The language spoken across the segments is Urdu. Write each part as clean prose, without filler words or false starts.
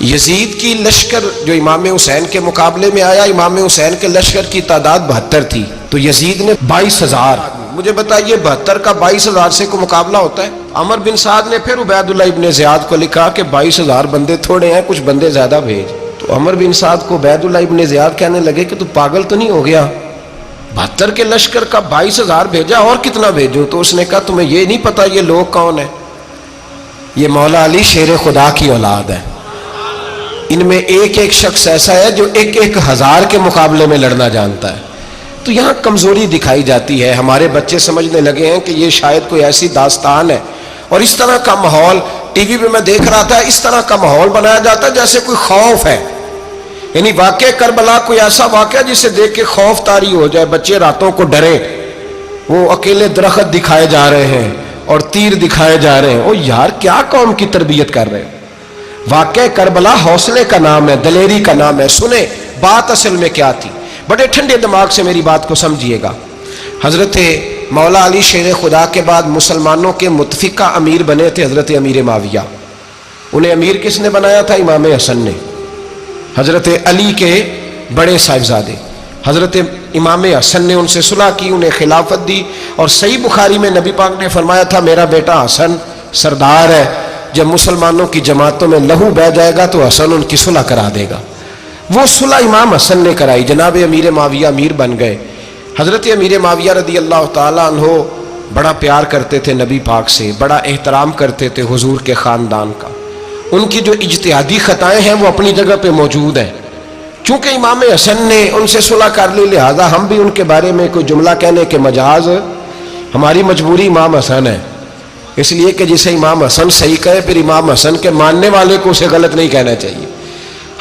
یزید کی لشکر جو امام حسین کے مقابلے میں آیا، امام حسین کے لشکر کی تعداد 72 تھی، تو یزید نے 22,000. مجھے بتائیے 72 کا 22,000 سے کوئی مقابلہ ہوتا ہے؟ عمر بن سعد نے پھر عبید اللہ ابن زیاد کو لکھا کہ 22,000 بندے تھوڑے ہیں، کچھ بندے زیادہ بھیج. تو عمر بن سعد کو عبید اللہ ابن زیاد کہنے لگے کہ تو پاگل تو نہیں ہو گیا، 72 کے لشکر کا 22,000 بھیجا، اور کتنا بھیجوں؟ تو اس نے کہا تمہیں یہ نہیں پتا یہ لوگ کون ہیں؟ یہ مولا علی شیر خدا کی اولاد ہے. ان میں ایک ایک شخص ایسا ہے جو 1,000 کے مقابلے میں لڑنا جانتا ہے. تو یہاں کمزوری دکھائی جاتی ہے. ہمارے بچے سمجھنے لگے ہیں کہ یہ شاید کوئی ایسی داستان ہے، اور اس طرح کا ماحول ٹی وی پہ میں دیکھ رہا تھا، اس طرح کا ماحول بنایا جاتا ہے جیسے کوئی خوف ہے. یعنی واقع کربلا کوئی ایسا واقعہ جسے دیکھ کے خوف طاری ہو جائے، بچے راتوں کو ڈرے. وہ اکیلے درخت دکھائے جا رہے ہیں اور تیر دکھائے جا رہے ہیں. او یار کیا قوم کی تربیت کر رہے ہیں؟ واقع کربلا حوصلے کا نام ہے، دلیری کا نام ہے. سنیں بات اصل میں کیا تھی، بڑے ٹھنڈے دماغ سے میری بات کو سمجھیے گا. حضرت مولا علی شیر خدا کے بعد مسلمانوں کے متفقہ امیر بنے تھے حضرت امیر معاویہ. انہیں امیر کس نے بنایا تھا؟ امام حسن نے، حضرت علی کے بڑے صاحبزادے. حضرت امام حسن نے ان سے صلح کی، انہیں خلافت دی. اور صحیح بخاری میں نبی پاک نے فرمایا تھا میرا بیٹا حسن سردار ہے، جب مسلمانوں کی جماعتوں میں لہو بہہ جائے گا تو حسن ان کی صلح کرا دے گا. وہ صلح امام حسن نے کرائی، جناب امیر معاویہ امیر بن گئے. حضرت امیر معاویہ رضی اللہ تعالیٰ عنہ بڑا پیار کرتے تھے نبی پاک سے، بڑا احترام کرتے تھے حضور کے خاندان کا. ان کی جو اجتہادی خطائیں ہیں وہ اپنی جگہ پہ موجود ہیں. چونکہ امام حسن نے ان سے صلح کر لی، لہذا ہم بھی ان کے بارے میں کوئی جملہ کہنے کے مجاز، ہماری مجبوری امام حسن ہے. اس لیے کہ جسے امام حسن صحیح کہے پھر امام حسن کے ماننے والے کو اسے غلط نہیں کہنا چاہیے.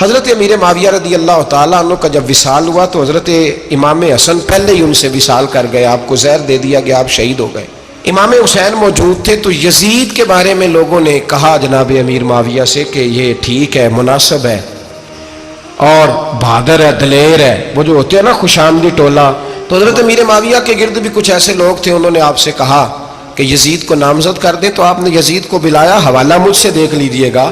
حضرت امیر معاویہ رضی اللہ تعالیٰ عنہ کا جب وصال ہوا تو حضرت امام حسن پہلے ہی ان سے وصال کر گئے، آپ کو زہر دے دیا گیا، آپ شہید ہو گئے. امام حسین موجود تھے. تو یزید کے بارے میں لوگوں نے کہا جناب امیر معاویہ سے کہ یہ ٹھیک ہے، مناسب ہے اور بہادر ہے، دلیر ہے، وہ جو ہوتے ہیں نا خوش آمدی ٹولہ. تو حضرت امیر معاویہ کے گرد بھی کچھ ایسے لوگ تھے، انہوں نے آپ سے کہا کہ یزید کو نامزد کر دیں. تو آپ نے یزید کو بلایا، حوالہ مجھ سے دیکھ لیجئے گا.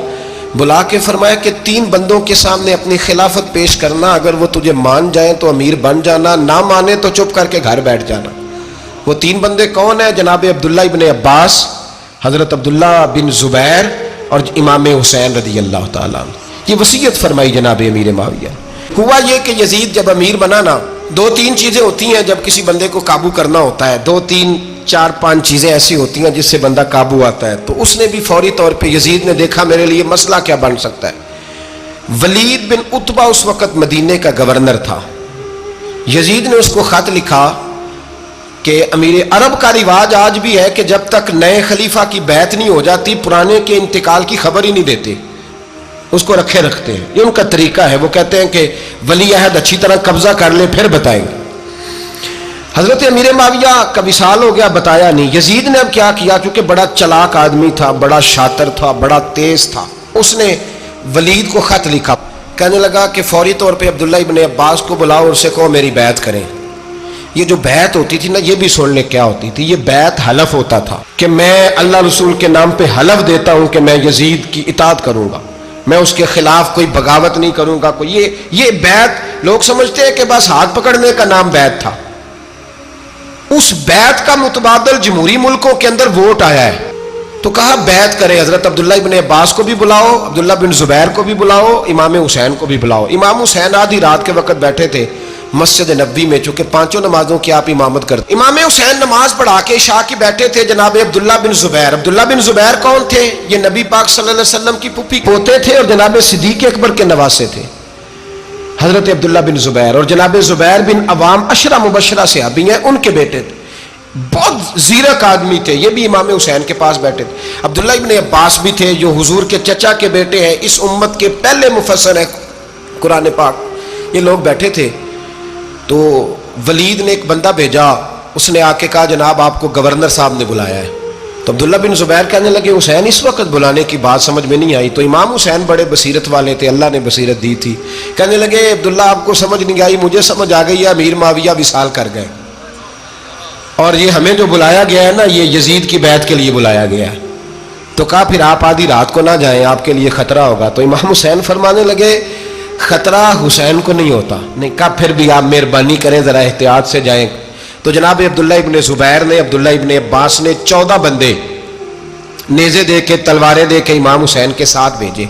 بلا کے فرمایا کہ 3 بندوں کے سامنے اپنی خلافت پیش کرنا، اگر وہ تجھے مان جائیں تو امیر بن جانا، نہ مانے تو چپ کر کے گھر بیٹھ جانا. وہ 3 بندے کون ہیں؟ جناب عبداللہ ابن عباس، حضرت عبداللہ بن زبیر اور امام حسین رضی اللہ تعالیٰ عنہ. یہ وصیت فرمائی جناب امیر معاویہ. ہوا یہ کہ یزید جب امیر بنا نا، 2-3 چیزیں ہوتی ہیں جب کسی بندے کو قابو کرنا ہوتا ہے، 2-3-4-5 چیزیں ایسی ہوتی ہیں جس سے بندہ قابو آتا ہے. تو اس نے بھی فوری طور پہ، یزید نے دیکھا میرے لیے مسئلہ کیا بن سکتا ہے. ولید بن عتبہ اس وقت مدینے کا گورنر تھا. یزید نے اس کو خط لکھا کہ امیر عرب کا رواج آج بھی ہے کہ جب تک نئے خلیفہ کی بیعت نہیں ہو جاتی پرانے کے انتقال کی خبر ہی نہیں دیتے، اس کو رکھے رکھتے ہیں. یہ ان کا طریقہ ہے. وہ کہتے ہیں کہ ولی عہد اچھی طرح قبضہ کر لے پھر بتائیں گے. حضرت امیر معاویہ کا وصال ہو گیا، بتایا نہیں. یزید نے اب کیا کیا، کیونکہ بڑا چلاک آدمی تھا، بڑا شاطر تھا، بڑا تیز تھا. اس نے ولید کو خط لکھا، کہنے لگا کہ فوری طور پہ عبداللہ ابن عباس کو بلاؤ اور اسے کہو میری بیعت کریں. یہ جو بیعت ہوتی تھی نا، یہ بھی سن لے کیا ہوتی تھی. یہ بیعت حلف ہوتا تھا کہ میں اللہ رسول کے نام پہ حلف دیتا ہوں کہ میں یزید کی اطاعت کروں گا، میں اس کے خلاف کوئی بغاوت نہیں کروں گا. یہ بیعت لوگ سمجھتے ہیں کہ بس ہاتھ پکڑنے کا نام بیعت تھا. اس بیعت کا متبادل جمہوری ملکوں کے اندر ووٹ آیا ہے. تو کہا بیعت کرے. حضرت عبداللہ ابن عباس کو بھی بلاؤ، عبداللہ بن زبیر کو بھی بلاؤ، امام حسین کو بھی بلاؤ. امام حسین آدھی رات کے وقت بیٹھے تھے مسجد نبوی میں، چونکہ 5 نمازوں کی آپ امامت کرتے. امام حسین نماز پڑھا کے عشاء کی بیٹھے تھے. جناب عبداللہ بن زبیر، عبداللہ بن زبیر کون تھے؟ یہ نبی پاک صلی اللہ علیہ وسلم کی پھوپھی پوتے تھے اور جناب صدیق اکبر کے نواسے تھے. حضرت عبداللہ بن زبیر اور جناب زبیر بن عوام عشرہ مبشرہ صحابی ہیں، ان کے بیٹے تھے. بہت زیرک آدمی تھے. یہ بھی امام حسین کے پاس بیٹھے تھے. عبداللہ ابن عباس بھی تھے جو حضور کے چچا کے بیٹے ہیں، اس امت کے پہلے مفسر ہیں قرآن پاک. یہ لوگ بیٹھے تھے. تو ولید نے ایک بندہ بھیجا، اس نے آ کے کہا جناب آپ کو گورنر صاحب نے بلایا ہے. تو عبداللہ بن زبیر کہنے لگے حسین اس وقت بلانے کی بات سمجھ میں نہیں آئی. تو امام حسین بڑے بصیرت والے تھے، اللہ نے بصیرت دی تھی. کہنے لگے عبداللہ آپ کو سمجھ نہیں آئی، مجھے سمجھ آ گئی ہے، امیر معاویہ وصال کر گئے اور یہ ہمیں جو بلایا گیا ہے نا، یہ یزید کی بیعت کے لیے بلایا گیا ہے. تو کہا پھر آپ آدھی رات کو نہ جائیں، آپ کے لیے خطرہ ہوگا۔ تو امام حسین فرمانے لگے خطرہ حسین کو نہیں ہوتا۔ نہیں، کہا پھر بھی آپ مہربانی کریں ذرا احتیاط سے جائیں۔ تو جناب عبداللہ ابن زبیر نے، عبداللہ ابن عباس نے 14 بندے نیزے دے کے، تلواریں دے کے امام حسین کے ساتھ بھیجے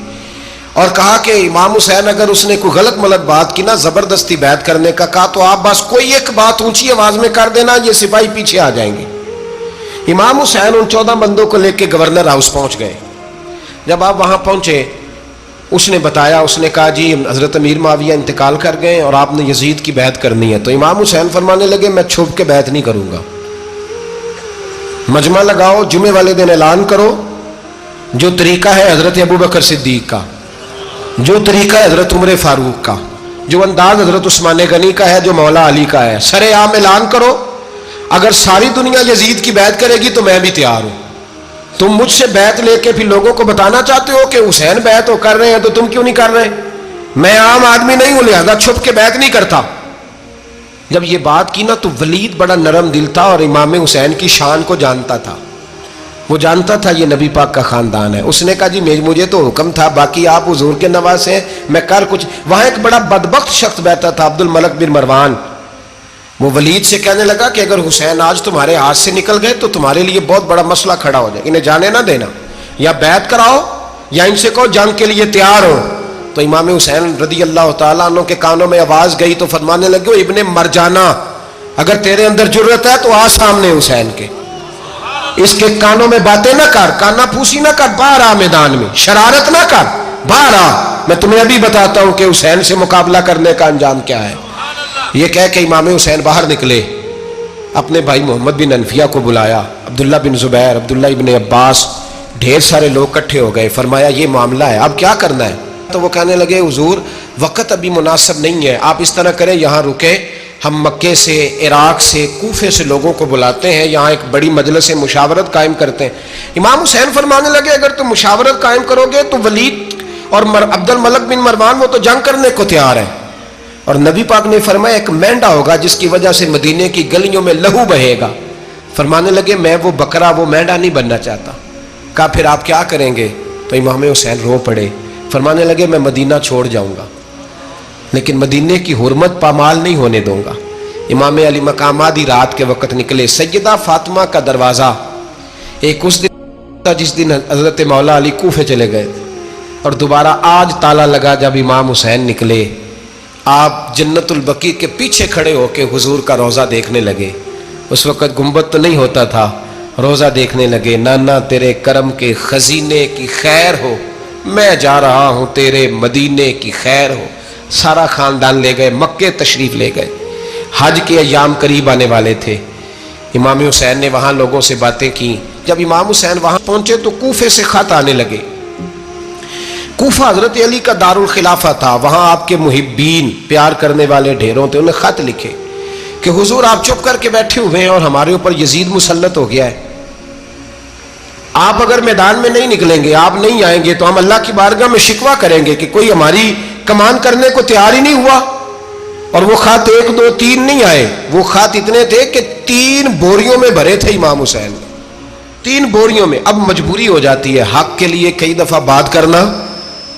اور کہا کہ امام حسین اگر اس نے کوئی غلط ملت بات کی نا، زبردستی بیعت کرنے کا کہا، تو آپ بس کوئی ایک بات اونچی آواز میں کر دینا، یہ سپاہی پیچھے آ جائیں گے۔ امام حسین ان 14 بندوں کو لے کے گورنر ہاؤس پہنچ گئے۔ جب آپ وہاں پہنچے، اس نے بتایا، اس نے کہا جی حضرت امیر معاویہ انتقال کر گئے اور آپ نے یزید کی بیعت کرنی ہے۔ تو امام حسین فرمانے لگے میں چھپ کے بیعت نہیں کروں گا، مجمع لگاؤ، جمعے والے دن اعلان کرو، جو طریقہ ہے حضرت ابوبکر صدیق کا، جو طریقہ ہے حضرت عمر فاروق کا، جو انداز حضرت عثمان غنی کا ہے، جو مولا علی کا ہے، سر عام اعلان کرو، اگر ساری دنیا یزید کی بیعت کرے گی تو میں بھی تیار ہوں۔ تم مجھ سے بیعت لے کے پھر لوگوں کو بتانا چاہتے ہو کہ حسین بیعت ہو کر رہے ہیں تو تم کیوں نہیں کر رہے؟ میں عام آدمی نہیں ہوں، لہذا چھپ کے بیعت نہیں کرتا۔ جب یہ بات کی نا تو ولید بڑا نرم دل تھا اور امام حسین کی شان کو جانتا تھا، وہ جانتا تھا یہ نبی پاک کا خاندان ہے۔ اس نے کہا جی مجھے تو حکم تھا، باقی آپ حضور کے نواز ہیں، میں کر کچھ۔ وہاں ایک بڑا بدبخت شخص بیٹھا تھا، عبد الملک بن مروان، وہ ولید سے کہنے لگا کہ اگر حسین آج تمہارے ہاتھ سے نکل گئے تو تمہارے لیے بہت بڑا مسئلہ کھڑا ہو جائے، انہیں جانے نہ دینا، یا بیعت کراؤ یا ان سے کہو جنگ کے لیے تیار ہو۔ تو امام حسین رضی اللہ تعالیٰ عنہ کے کانوں میں آواز گئی تو فرمانے لگے ابن مرجانہ، اگر تیرے اندر جرت ہے تو آ سامنے حسین کے، اس کے کانوں میں باتیں نہ کر، کانا پھوسی نہ کر، باہر آ میدان میں، شرارت نہ کر، باہر آ، میں تمہیں ابھی بتاتا ہوں کہ حسین سے مقابلہ کرنے کا انجام کیا ہے۔ یہ کہہ کہ امام حسین باہر نکلے، اپنے بھائی محمد بن انفیہ کو بلایا، عبداللہ بن زبیر، عبداللہ ابن عباس، ڈھیر سارے لوگ اکٹھے ہو گئے۔ فرمایا یہ معاملہ ہے، اب کیا کرنا ہے؟ تو وہ کہنے لگے حضور وقت ابھی مناسب نہیں ہے، آپ اس طرح کریں یہاں رکے، ہم مکے سے، عراق سے، کوفے سے لوگوں کو بلاتے ہیں، یہاں ایک بڑی مجلس مشاورت قائم کرتے ہیں۔ امام حسین فرمانے لگے اگر تم مشاورت قائم کرو گے تو ولید اور عبد الملک بن مروان وہ تو جنگ کرنے کو تیار ہے، اور نبی پاک نے فرمایا ایک مینڈا ہوگا جس کی وجہ سے مدینے کی گلیوں میں لہو بہے گا۔ فرمانے لگے میں وہ بکرا، وہ مینڈا نہیں بننا چاہتا۔ کہا پھر آپ کیا کریں گے؟ تو امام حسین رو پڑے، فرمانے لگے میں مدینہ چھوڑ جاؤں گا لیکن مدینے کی حرمت پامال نہیں ہونے دوں گا۔ امام علی مقام آدھی رات کے وقت نکلے، سیدہ فاطمہ کا دروازہ ایک اس دن تھا جس دن حضرت مولا علی کوفے چلے گئے تھے، اور دوبارہ آج تالا لگا جب امام حسین نکلے۔ آپ جنت البقیع کے پیچھے کھڑے ہو کے حضور کا روضہ دیکھنے لگے، اس وقت گنبد تو نہیں ہوتا تھا، روضہ دیکھنے لگے۔ نانا تیرے کرم کے خزینے کی خیر ہو، میں جا رہا ہوں تیرے مدینے کی خیر ہو۔ سارا خاندان لے گئے، مکے تشریف لے گئے، حج کے ایام قریب آنے والے تھے۔ امام حسین نے وہاں لوگوں سے باتیں کی۔ جب امام حسین وہاں پہنچے تو کوفے سے خط آنے لگے۔ کوفہ حضرت علی کا دارالخلافہ تھا، وہاں آپ کے محبین، پیار کرنے والے ڈھیروں تھے، انہیں خط لکھے کہ حضور آپ چپ کر کے بیٹھے ہوئے ہیں اور ہمارے اوپر یزید مسلط ہو گیا ہے، آپ اگر میدان میں نہیں نکلیں گے، آپ نہیں آئیں گے تو ہم اللہ کی بارگاہ میں شکوہ کریں گے کہ کوئی ہماری کمان کرنے کو تیار ہی نہیں ہوا۔ اور وہ خط 1 2 3 نہیں آئے، وہ خط اتنے تھے کہ 3 بوریوں میں بھرے تھے امام حسین، 3 بوریوں میں۔ اب مجبوری ہو جاتی ہے، حق کے لیے کئی دفعہ بات کرنا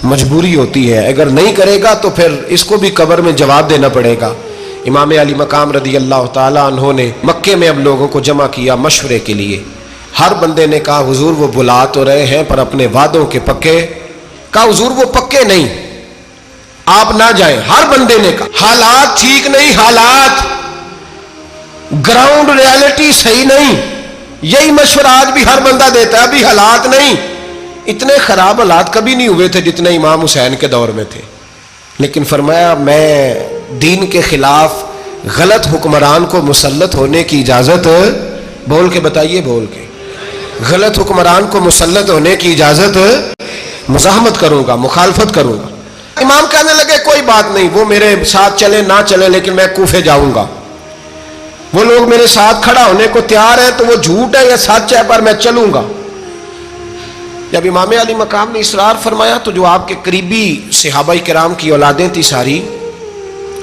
مجبوری ہوتی ہے، اگر نہیں کرے گا تو پھر اس کو بھی قبر میں جواب دینا پڑے گا۔ امام علی مقام رضی اللہ تعالیٰ عنہ نے مکے میں اب لوگوں کو جمع کیا مشورے کے لیے۔ ہر بندے نے کہا حضور وہ بلا تو رہے ہیں پر اپنے وعدوں کے پکے۔ کہا حضور وہ پکے نہیں، آپ نہ جائیں۔ ہر بندے نے کہا حالات ٹھیک نہیں، حالات گراؤنڈ ریالٹی صحیح نہیں، یہی مشورہ آج بھی ہر بندہ دیتا ہے، ابھی حالات نہیں۔ اتنے خراب حالات کبھی نہیں ہوئے تھے جتنے امام حسین کے دور میں تھے، لیکن فرمایا میں دین کے خلاف غلط حکمران کو مسلط ہونے کی اجازت، بول کے بتائیے، بول کے، غلط حکمران کو مسلط ہونے کی اجازت، مزاحمت کروں گا، مخالفت کروں گا۔ امام کہنے لگے کوئی بات نہیں، وہ میرے ساتھ چلے نہ چلے لیکن میں کوفے جاؤں گا، وہ لوگ میرے ساتھ کھڑا ہونے کو تیار ہے تو وہ جھوٹ ہے یا سچ ہے پر میں چلوں گا۔ جب امام علی مقام نے اصرار فرمایا تو جو آپ کے قریبی صحابہ کرام کی اولادیں تھی ساری،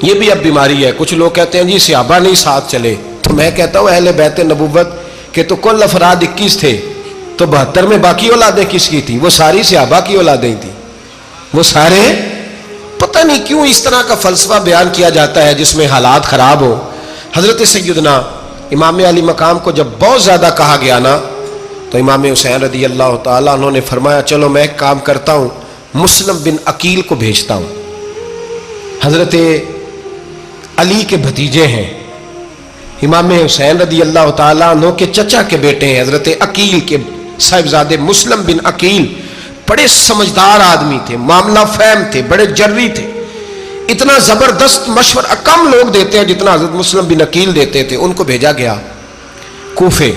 یہ بھی اب بیماری ہے، کچھ لوگ کہتے ہیں جی صحابہ نہیں ساتھ چلے، تو میں کہتا ہوں اہل بیت نبوت کے تو کل افراد 21 تھے، تو 72 میں باقی اولادیں کس کی تھی؟ وہ ساری صحابہ کی اولادیں تھی، وہ سارے. پتہ نہیں کیوں اس طرح کا فلسفہ بیان کیا جاتا ہے جس میں حالات خراب ہو. حضرت سیدنا امام علی مقام کو جب بہت زیادہ کہا گیا نا تو امام حسین رضی اللہ تعالیٰ انہوں نے فرمایا چلو میں ایک کام کرتا ہوں، مسلم بن عقیل کو بھیجتا ہوں. حضرت علی کے بھتیجے ہیں، امام حسین رضی اللہ تعالیٰ عنہ کے چچا کے بیٹے ہیں، حضرت عقیل کے صاحبزادے مسلم بن عقیل. بڑے سمجھدار آدمی تھے، معاملہ فہم تھے، بڑے جری تھے. اتنا زبردست مشورہ کم لوگ دیتے ہیں جتنا حضرت مسلم بن عقیل دیتے تھے. ان کو بھیجا گیا کوفے.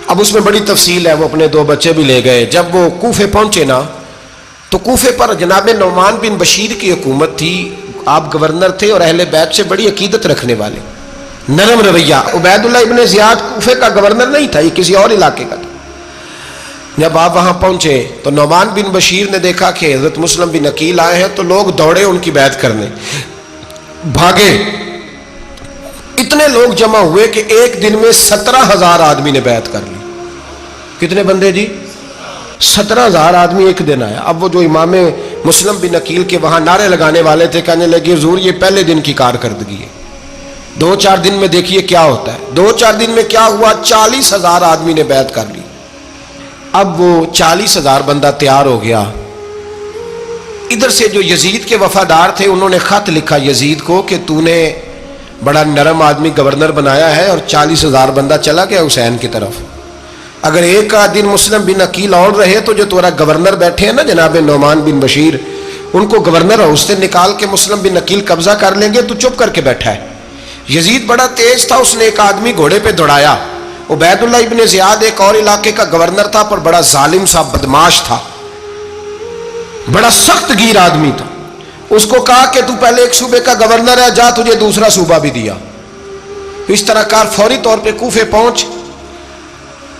اب اس میں بڑی تفصیل ہے، وہ اپنے 2 بچے بھی لے گئے. جب وہ کوفے پہنچے نا تو کوفے پر جناب نعمان بن بشیر کی حکومت تھی. آپ گورنر تھے اور اہل بیت سے بڑی عقیدت رکھنے والے، نرم رویہ. عبید اللہ ابن زیاد کوفے کا گورنر نہیں تھا، یہ کسی اور علاقے کا تھا. جب آپ وہاں پہنچے تو نعمان بن بشیر نے دیکھا کہ حضرت مسلم بن عقیل آئے ہیں تو لوگ دوڑے ان کی بیعت کرنے، بھاگے. اتنے لوگ جمع ہوئے کہ ایک دن میں 17,000 آدمی نے بیعت کر لی. کتنے بندے جی؟ 17,000 آدمی ایک دن آیا. اب وہ جو امام مسلم بن عقیل کے وہاں نعرے لگانے والے تھے کہنے لگے حضور یہ پہلے دن کی کارکردگی ہے، 2-4 دن میں دیکھیے کیا ہوتا ہے. 2-4 دن میں کیا ہوا؟ 40,000 آدمی نے بیعت کر لی. اب وہ 40,000 بندہ تیار ہو گیا. ادھر سے جو یزید کے وفادار تھے انہوں نے خط لکھا یزید کو کہ تو نے بڑا نرم آدمی گورنر بنایا ہے اور 40,000 بندہ چلا گیا حسین کی طرف. اگر ایک دن مسلم بن عقیل اور رہے تو جو تمہارا گورنر بیٹھے ہیں نا جناب نعمان بن بشیر، ان کو گورنر ہاؤس سے نکال کے مسلم بن عقیل قبضہ کر لیں گے. تو چپ کر کے بیٹھا ہے. یزید بڑا تیز تھا، اس نے ایک آدمی گھوڑے پہ دوڑایا. عبید اللہ ابن زیاد ایک اور علاقے کا گورنر تھا پر بڑا ظالم سا بدماش تھا، بڑا سخت گیر آدمی تھا. اس کو کہا کہ تو پہلے ایک صوبے کا گورنر ہے، جا تجھے دوسرا صوبہ بھی دیا. اس طرح کار فوری طور پہ کوفے پہنچ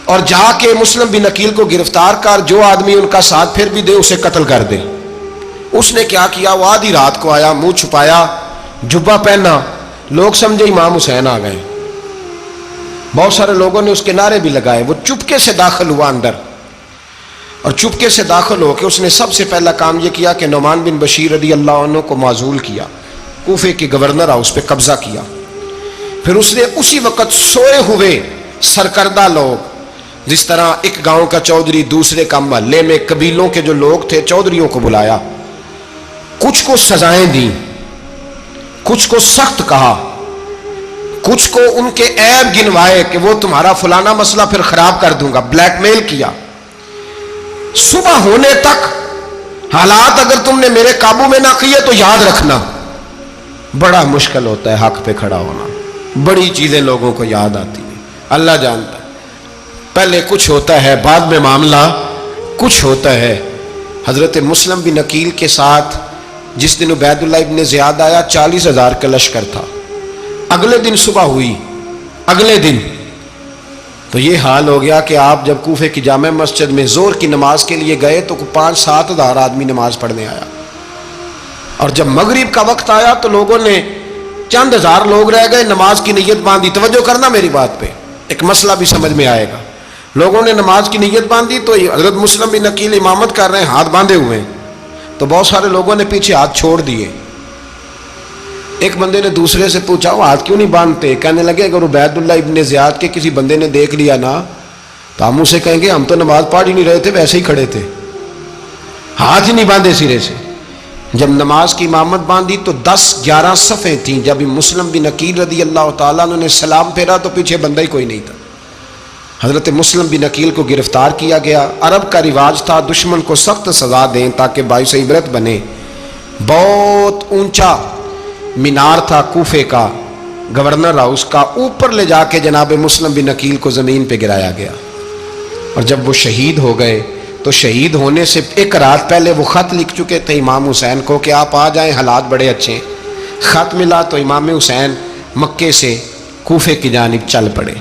اور جا کے مسلم بن عقیل کو گرفتار کر، جو آدمی ان کا ساتھ پھر بھی دے اسے قتل کر دے. اس نے کیا کیا؟ وہ آدھی رات کو آیا، منہ چھپایا، جبہ پہنا. لوگ سمجھے امام حسین آ گئے. بہت سارے لوگوں نے اس کے نعرے بھی لگائے. وہ چپکے سے داخل ہوا اندر اور چپکے سے داخل ہو کے اس نے سب سے پہلا کام یہ کیا کہ نعمان بن بشیر رضی اللہ عنہ کو معزول کیا، کوفے کے گورنر ہاؤس پہ قبضہ کیا. پھر اس نے اسی وقت سوئے ہوئے سرکردہ لوگ، جس طرح ایک گاؤں کا چودھری دوسرے کا محلے میں قبیلوں کے جو لوگ تھے چودھریوں کو بلایا، کچھ کو سزائیں دیں، کچھ کو سخت کہا، کچھ کو ان کے عیب گنوائے کہ وہ تمہارا فلانا مسئلہ پھر خراب کر دوں گا، بلیک میل کیا. صبح ہونے تک حالات اگر تم نے میرے قابو میں نہ کیے تو یاد رکھنا بڑا مشکل ہوتا ہے حق پہ کھڑا ہونا. بڑی چیزیں لوگوں کو یاد آتی ہیں، اللہ جانتا ہے. پہلے کچھ ہوتا ہے، بعد میں معاملہ کچھ ہوتا ہے. حضرت مسلم بن عقیل کے ساتھ جس دن عبید اللہ ابن زیاد آیا 40,000 کا لشکر تھا. اگلے دن صبح ہوئی، اگلے دن تو یہ حال ہو گیا کہ آپ جب کوفے کی جامع مسجد میں زور کی نماز کے لیے گئے تو 5-7 ہزار آدمی نماز پڑھنے آیا. اور جب مغرب کا وقت آیا تو لوگوں نے چند ہزار لوگ رہ گئے، نماز کی نیت باندھی. توجہ کرنا میری بات پہ، ایک مسئلہ بھی سمجھ میں آئے گا. لوگوں نے نماز کی نیت باندھی تو حضرت مسلم بن عقیل امامت کر رہے ہیں، ہاتھ باندھے ہوئے ہیں. تو بہت سارے لوگوں نے پیچھے ہاتھ چھوڑ دیے. ایک بندے نے دوسرے سے پوچھا وہ ہاتھ کیوں نہیں باندھتے؟ کہنے لگے اگر عبید اللہ ابن زیاد کے کسی بندے نے دیکھ لیا نا تو ہم اسے کہیں گے ہم تو نماز پڑھ ہی نہیں رہے تھے، ویسے ہی کھڑے تھے، ہاتھ ہی نہیں باندھے سرے سے. جب نماز کی امامت باندھی تو 10-11 صفیں تھیں. جب مسلم بن عقیل رضی اللہ تعالیٰ نے سلام پھیرا تو پیچھے بندہ ہی کوئی نہیں تھا. حضرت مسلم بن عقیل کو گرفتار کیا گیا. عرب کا رواج تھا دشمن کو سخت سزا دیں تاکہ باعث عبرت بنے. بہت اونچا مینار تھا کوفے کا گورنر ہاؤس کا، اوپر لے جا کے جناب مسلم بن عقیل کو زمین پہ گرایا گیا. اور جب وہ شہید ہو گئے تو شہید ہونے سے ایک رات پہلے وہ خط لکھ چکے تھے امام حسین کو کہ آپ آ جائیں، حالات بڑے اچھے ہیں. خط ملا تو امام حسین مکے سے کوفے کی جانب چل پڑے.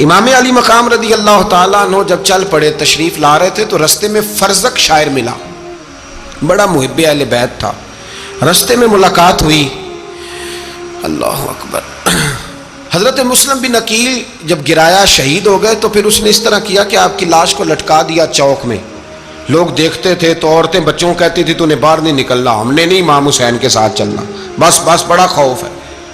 امام علی مقام رضی اللہ تعالیٰ عنہ جب چل پڑے تشریف لا رہے تھے تو رستے میں فرزق شاعر ملا، بڑا محب اہل بیت تھا. رستے میں ملاقات ہوئی، اللہ اکبر. حضرت مسلم بن عقیل جب گرایا شہید ہو گئے تو پھر اس نے اس طرح کیا کہ آپ کی لاش کو لٹکا دیا چوک میں. لوگ دیکھتے تھے تو عورتیں بچوں کو کہتی تھی تو نے باہر نہیں نکلنا, ہم نے نہیں امام حسین کے ساتھ چلنا, بس بڑا خوف ہے,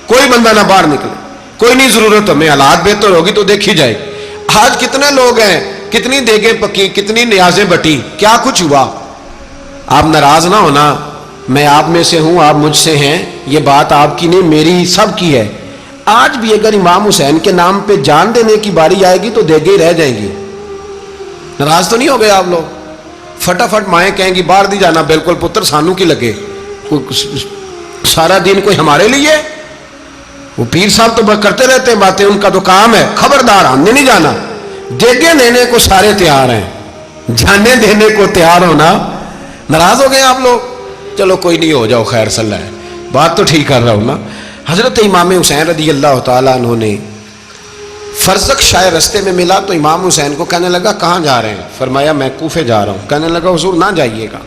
کوئی بندہ نہ باہر نکلے, کوئی نہیں ضرورت ہمیں, حالات بہتر ہوگی تو دیکھی جائے گی. آج کتنے لوگ ہیں, کتنی دیگیں پکی, کتنی نیازیں بٹی, کیا کچھ ہوا. آپ ناراض نہ ہونا, میں آپ میں سے ہوں, آپ مجھ سے ہیں, یہ بات آپ کی نہیں میری سب کی ہے. آج بھی اگر امام حسین کے نام پہ جان دینے کی باری آئے گی تو دیگیں رہ جائیں گی. ناراض تو نہیں ہو گئے آپ لوگ؟ فٹافٹ مائیں کہیں گی باہر نہیں جانا, بالکل پتر سانو کی لگے, سارا دن کوئی ہمارے لیے. وہ پیر صاحب تو کرتے رہتے ہیں باتیں, ان کا تو کام ہے, خبردار ہم نے نہیں جانا. دیگیں دینے کو سارے تیار ہیں, جانے دینے کو تیار ہونا. ناراض ہو گئے آپ لوگ؟ چلو کوئی نہیں, ہو جاؤ, خیر صلی اللہ ہے, بات تو ٹھیک کر رہا ہوں نا. حضرت امام حسین رضی اللہ تعالیٰ عنہ نے فرزق شاہ رستے میں ملا تو امام حسین کو کہنے لگا کہاں جا رہے ہیں؟ فرمایا میں کوفے جا رہا ہوں. کہنے لگا حضور نہ جائیے گا,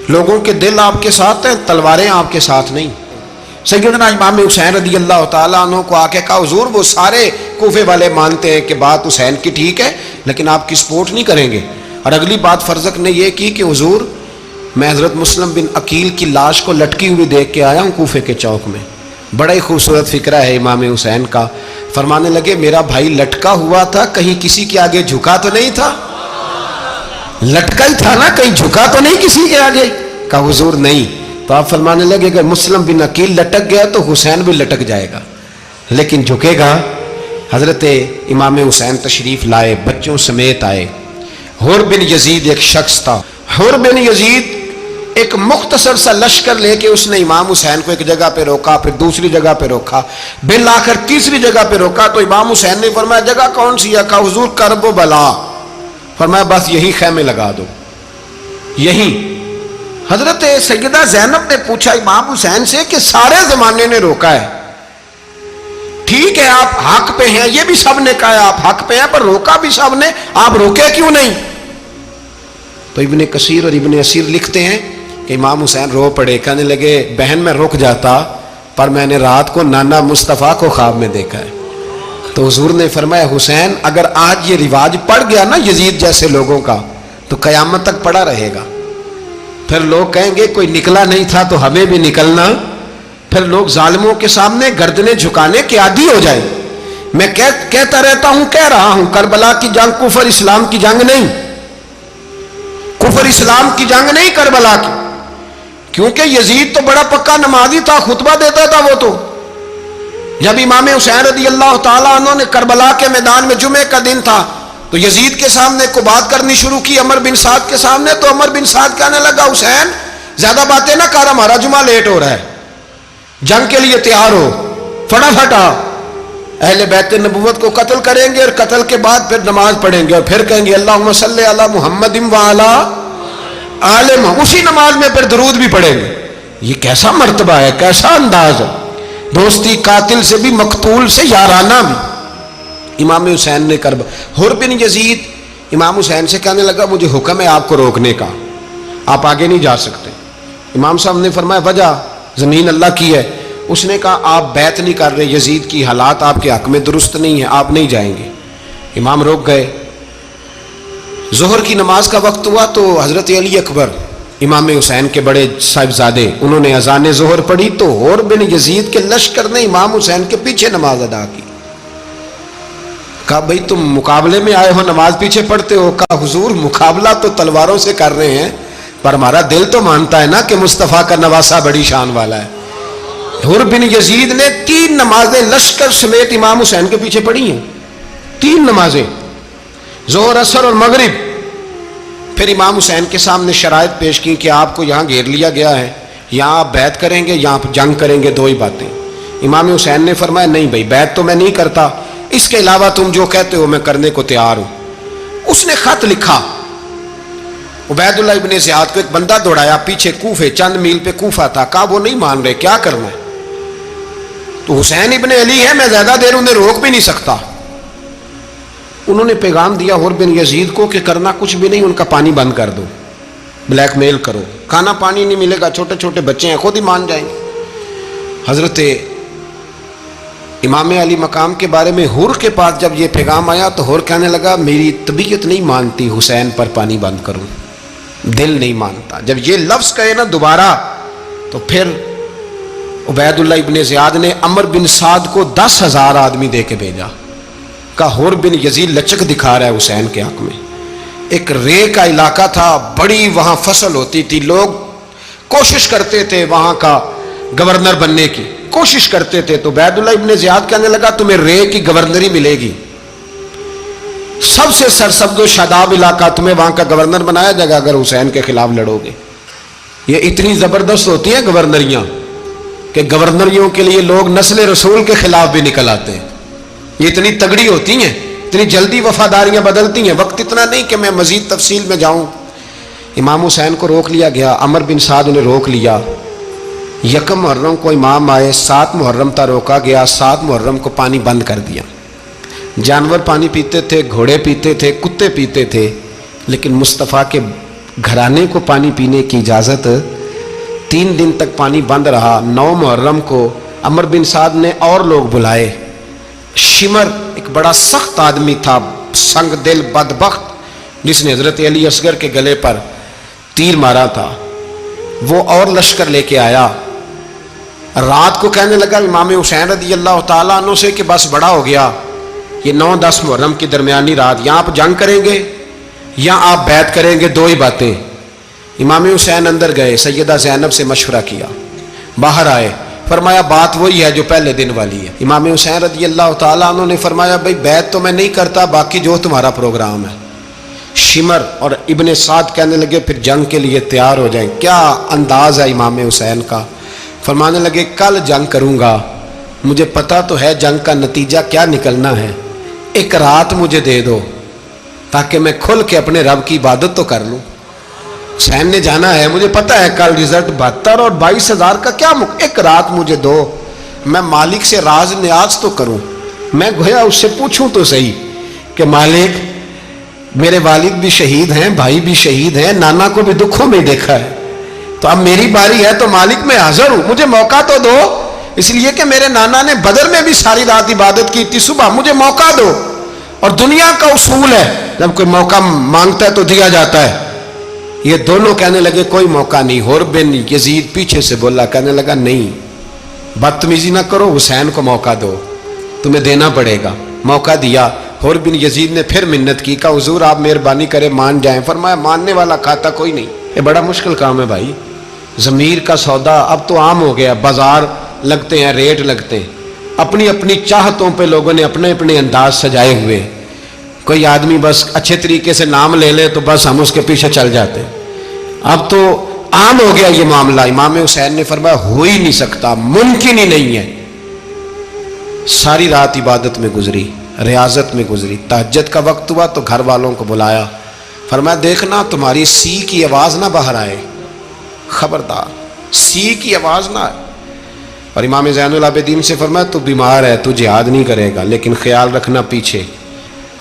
لوگوں کے دل آپ کے ساتھ ہیں, تلواریں آپ کے ساتھ نہیں. سیدنا امام حسین رضی اللہ تعالیٰ عنہ کو آ کے کہا حضور وہ سارے کوفے والے مانتے ہیں کہ بات حسین کی ٹھیک ہے لیکن آپ کی سپورٹ نہیں کریں گے. اور اگلی بات فرزق نے یہ کی کہ حضور میں حضرت مسلم بن عقیل کی لاش کو لٹکی ہوئی دیکھ کے آیا ہوں کوفے کے چوک میں. بڑا ہی خوبصورت فکرہ ہے امام حسین کا. فرمانے لگے میرا بھائی لٹکا ہوا تھا, کہیں کسی کے آگے جھکا تو نہیں تھا؟ لٹکا ہی تھا نا, کہیں جھکا تو نہیں کسی کے آگے؟ کہا حضور نہیں. تو آپ فرمانے لگے اگر مسلم بن عقیل لٹک گیا تو حسین بھی لٹک جائے گا, لیکن جھکے گا. حضرت امام حسین تشریف لائے, بچوں سمیت آئے. حر بن یزید ایک شخص تھا. حر بن یزید ایک مختصر سا لشکر لے کے اس نے امام حسین کو ایک جگہ پہ روکا, پھر دوسری جگہ پہ روکا, بالآخر تیسری جگہ پہ روکا. تو امام حسین نے فرمایا جگہ کون سی ہے؟ کہا حضور کرب و بلا. فرمایا بس یہی خیمے لگا دو, یہی. حضرت سیدہ زینب نے پوچھا امام حسین سے کہ سارے زمانے نے روکا ہے, ٹھیک ہے آپ حق پہ ہیں, یہ بھی سب نے کہا ہے آپ حق پہ ہیں, پر روکا بھی سب نے, آپ روکے کیوں نہیں؟ تو ابن کثیر اور ابن اسیر لکھتے ہیں کہ امام حسین رو پڑے, کہنے لگے بہن میں رک جاتا پر میں نے رات کو نانا مصطفیٰ کو خواب میں دیکھا ہے. تو حضور نے فرمایا حسین اگر آج یہ رواج پڑ گیا نا یزید جیسے لوگوں کا تو قیامت تک پڑا رہے گا. پھر لوگ کہیں گے کوئی نکلا نہیں تھا تو ہمیں بھی نکلنا. پھر لوگ ظالموں کے سامنے گردنیں جھکانے کے عادی ہو جائیں. میں کہتا رہتا ہوں, کہہ رہا ہوں, کربلا کی جنگ کفر اسلام کی جنگ نہیں, کفر اسلام کی جنگ نہیں کربلا کی. کیونکہ یزید تو بڑا پکا نمازی تھا, خطبہ دیتا تھا. وہ تو جب امام حسین رضی اللہ تعالیٰ عنہ نے کربلا کے میدان میں جمعے کا دن تھا تو یزید کے سامنے کو بات کرنی شروع کی عمر بن سعد کے سامنے. تو عمر بن سعد کہنے لگا حسین زیادہ باتیں نہ کر, ہمارا جمعہ لیٹ ہو رہا ہے, جنگ کے لیے تیار ہو, فٹافٹ آ. اہل بیت نبوت کو قتل کریں گے اور قتل کے بعد پھر نماز پڑھیں گے اور پھر کہیں گے اللہم صلی علی محمد وعلی آل محمد, اسی نماز میں پھر درود بھی پڑھیں گے. یہ کیسا مرتبہ ہے, کیسا انداز ہے, دوستی قاتل سے بھی مقتول سے یارانہ بھی. امام حسین نے حر بن یزید امام حسین سے کہنے لگا مجھے حکم ہے آپ کو روکنے کا, آپ آگے نہیں جا سکتے. امام صاحب نے فرمایا وجہ زمین اللہ کی ہے. اس نے کہا آپ بیعت نہیں کر رہے, یزید کی حالات آپ کے حق میں درست نہیں ہیں, آپ نہیں جائیں گے. امام روک گئے. ظہر کی نماز کا وقت ہوا تو حضرت علی اکبر امام حسین کے بڑے صاحبزادے انہوں نے اذان ظہر پڑھی تو حر بن یزید کے لشکر نے امام حسین کے پیچھے نماز ادا کی. کہا بھئی تم مقابلے میں آئے ہو نماز پیچھے پڑھتے ہو؟ کہا حضور مقابلہ تو تلواروں سے کر رہے ہیں پر ہمارا دل تو مانتا ہے نا کہ مصطفیٰ کا نواسہ بڑی شان والا ہے. حر بن یزید نے 3 نمازیں لشکر سمیت امام حسین کے پیچھے پڑھی ہیں, 3 نمازیں, ظہر اثر اور مغرب. پھر امام حسین کے سامنے شرائط پیش کی کہ آپ کو یہاں گھیر لیا گیا ہے, یہاں آپ بیعت کریں گے, یہاں جنگ کریں گے, 2 ہی باتیں. امام حسین نے فرمایا نہیں بھائی بیعت تو میں نہیں کرتا, اس کے علاوہ تم جو کہتے ہو میں کرنے کو تیار ہوں. اس نے خط لکھا, عبید اللہ ابن زیاد کو ایک بندہ دوڑایا پیچھے کوفے, چند میل پہ کوفہ تھا. کہا وہ نہیں مان رہے, کیا کرنا ہے؟ تو حسین ابن علی ہے, میں زیادہ دیر انہیں روک بھی نہیں سکتا. انہوں نے پیغام دیا حر بن یزید کو کہ کرنا کچھ بھی نہیں, ان کا پانی بند کر دو, بلیک میل کرو, کھانا پانی نہیں ملے گا, چھوٹے چھوٹے بچے ہیں, خود ہی مان جائیں گے. حضرت امام علی مقام کے بارے میں حور کے پاس جب یہ پیغام آیا تو حور کہنے لگا میری طبیعت نہیں مانتی حسین پر پانی بند کروں، دل نہیں مانتا۔ جب یہ لفظ کہے نا دوبارہ تو پھر عبید اللہ ابن زیاد نے عمر بن سعد کو 10,000 آدمی دے کے بھیجا، کہا حور بن یزید لچک دکھا رہا ہے حسین کے حق میں۔ ایک رے کا علاقہ تھا، بڑی وہاں فصل ہوتی تھی، لوگ کوشش کرتے تھے وہاں کا گورنر بننے کی، کوشش کرتے تھے۔ تو عبید اللہ ابن زیاد کہنے لگا تمہیں رے کی گورنری ملے گی، سب سے سرسبز و شاداب علاقہ، تمہیں وہاں کا گورنر بنایا جائے گا اگر حسین کے خلاف لڑو گے۔ یہ اتنی زبردست ہوتی ہیں گورنریاں کہ گورنریوں کے لیے لوگ نسل رسول کے خلاف بھی نکل آتے ہیں، یہ اتنی تگڑی ہوتی ہیں، اتنی جلدی وفاداریاں بدلتی ہیں۔ وقت اتنا نہیں کہ میں مزید تفصیل میں جاؤں۔ امام حسین کو روک لیا گیا، عمر بن سعد نے روک لیا۔ یکم محرم کو امام آئے، 7 محرم تا روکا گیا، 7 محرم کو پانی بند کر دیا۔ جانور پانی پیتے تھے، گھوڑے پیتے تھے، کتے پیتے تھے، لیکن مصطفیٰ کے گھرانے کو پانی پینے کی اجازت 3 دن تک پانی بند رہا۔ 9 محرم کو عمر بن سعد نے اور لوگ بلائے۔ شمر ایک بڑا سخت آدمی تھا، سنگ دل بدبخت، جس نے حضرت علی اصغر کے گلے پر تیر مارا تھا، وہ اور لشکر لے کے آیا۔ رات کو کہنے لگا امام حسین رضی اللہ تعالیٰ عنہ سے کہ بس بڑا ہو گیا، یہ 9-10 محرم کی درمیانی رات، یا آپ جنگ کریں گے یا آپ بیعت کریں گے، 2 ہی باتیں۔ امام حسین اندر گئے، سیدہ زینب سے مشورہ کیا، باہر آئے، فرمایا بات وہی ہے جو پہلے دن والی ہے۔ امام حسین رضی اللہ تعالیٰ عنہ نے فرمایا بھئی بیعت تو میں نہیں کرتا، باقی جو تمہارا پروگرام ہے۔ شمر اور ابن سعد کہنے لگے پھر جنگ کے لیے تیار ہو جائیں۔ کیا انداز ہے امام حسین کا، فرمانے لگے کل جنگ کروں گا، مجھے پتا تو ہے جنگ کا نتیجہ کیا نکلنا ہے، ایک رات مجھے دے دو تاکہ میں کھل کے اپنے رب کی عبادت تو کر لوں۔ حسین نے جانا ہے، مجھے پتا ہے کل رزلٹ 72 اور 22,000 کا کیا ایک رات مجھے دو، میں مالک سے راز نیاز تو کروں، میں گویا اس سے پوچھوں تو صحیح کہ مالک میرے والد بھی شہید ہیں، بھائی بھی شہید ہیں، نانا کو بھی دکھوں میں دیکھا ہے، تو اب میری باری ہے تو مالک میں حاضر ہوں، مجھے موقع تو دو، اس لیے کہ میرے نانا نے بدر میں بھی ساری رات عبادت کی تھی، صبح مجھے موقع دو۔ اور دنیا کا اصول ہے جب کوئی موقع مانگتا ہے تو دیا جاتا ہے۔ یہ دونوں کہنے لگے کوئی موقع نہیں۔ حور بن یزید پیچھے سے بولا، کہنے لگا نہیں، بدتمیزی نہ کرو، حسین کو موقع دو، تمہیں دینا پڑے گا۔ موقع دیا۔ حور بن یزید نے پھر منت کی، کہا حضور آپ مہربانی کریں مان جائیں۔ فرمایا ماننے والا کھاتا کوئی نہیں، یہ بڑا مشکل کام ہے بھائی، ضمیر کا سودا اب تو عام ہو گیا، بازار لگتے ہیں، ریٹ لگتے ہیں، اپنی اپنی چاہتوں پہ لوگوں نے اپنے اپنے انداز سجائے ہوئے، کوئی آدمی بس اچھے طریقے سے نام لے لے تو بس ہم اس کے پیچھے چل جاتے ہیں، اب تو عام ہو گیا یہ معاملہ۔ امام حسین نے فرمایا ہو ہی نہیں سکتا، ممکن ہی نہیں ہے۔ ساری رات عبادت میں گزری، ریاضت میں گزری، تہجد کا وقت ہوا تو گھر والوں کو بلایا، فرمایا دیکھنا تمہاری سی کی آواز نہ باہر آئے، خبردار سی کی آواز نہ آئے۔ اور امام زین العابدین سے فرمایا تو بیمار ہے، تو جہاد نہیں کرے گا، لیکن خیال رکھنا پیچھے۔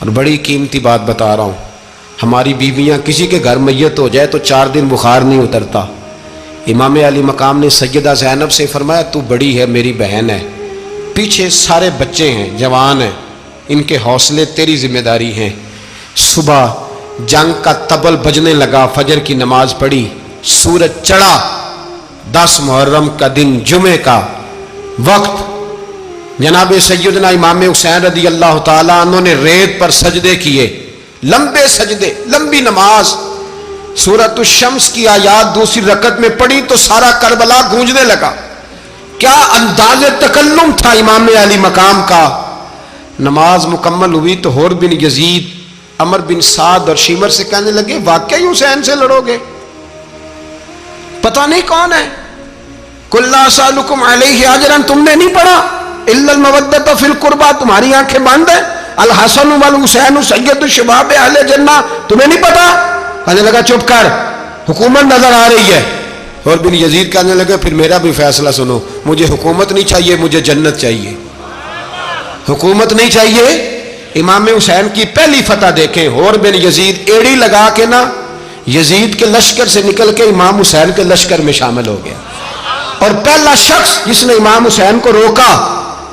اور بڑی قیمتی بات بتا رہا ہوں، ہماری بیویاں کسی کے گھر میت ہو جائے تو 4 دن بخار نہیں اترتا۔ امام علی مقام نے سیدہ زینب سے فرمایا تو بڑی ہے، میری بہن ہے، پیچھے سارے بچے ہیں، جوان ہیں، ان کے حوصلے تیری ذمہ داری ہیں۔ صبح جنگ کا طبل بجنے لگا، فجر کی نماز پڑھی، سورج چڑھا، 10 محرم کا دن، جمعے کا وقت، جناب سیدنا امام حسین رضی اللہ تعالیٰ عنہ نے ریت پر سجدے کیے، لمبے سجدے، لمبی نماز، سورۃ الشمس کی آیات دوسری رکعت میں پڑھی تو سارا کربلا گونجنے لگا۔ کیا انداز تکلم تھا امام علی مقام کا۔ نماز مکمل ہوئی تو حور بن یزید، عمر بن سعد اور شمر سے کہنے لگے واقعی حسین سے لڑو گے؟ پتہ نہیں کون ہے، قل لا اسألکم علیہ اجرا، تم نے نہیں پڑھا، الا المودۃ فی القربى، تمہاری آنکھیں بند ہیں، الحسن والحسین سید الشباب اہل جنہ، تمہیں نہیں پتا؟ کہنے لگا چپ کر، حکومت نظر آ رہی ہے۔ اور بن یزید کہنے لگے پھر میرا بھی فیصلہ سنو، مجھے حکومت نہیں چاہیے، مجھے جنت چاہیے، حکومت نہیں چاہیے۔ امام حسین کی پہلی فتح دیکھیں، اور بن یزید ایڑی لگا کے نا یزید کے لشکر سے نکل کے امام حسین کے لشکر میں شامل ہو گیا، اور پہلا شخص جس نے امام حسین کو روکا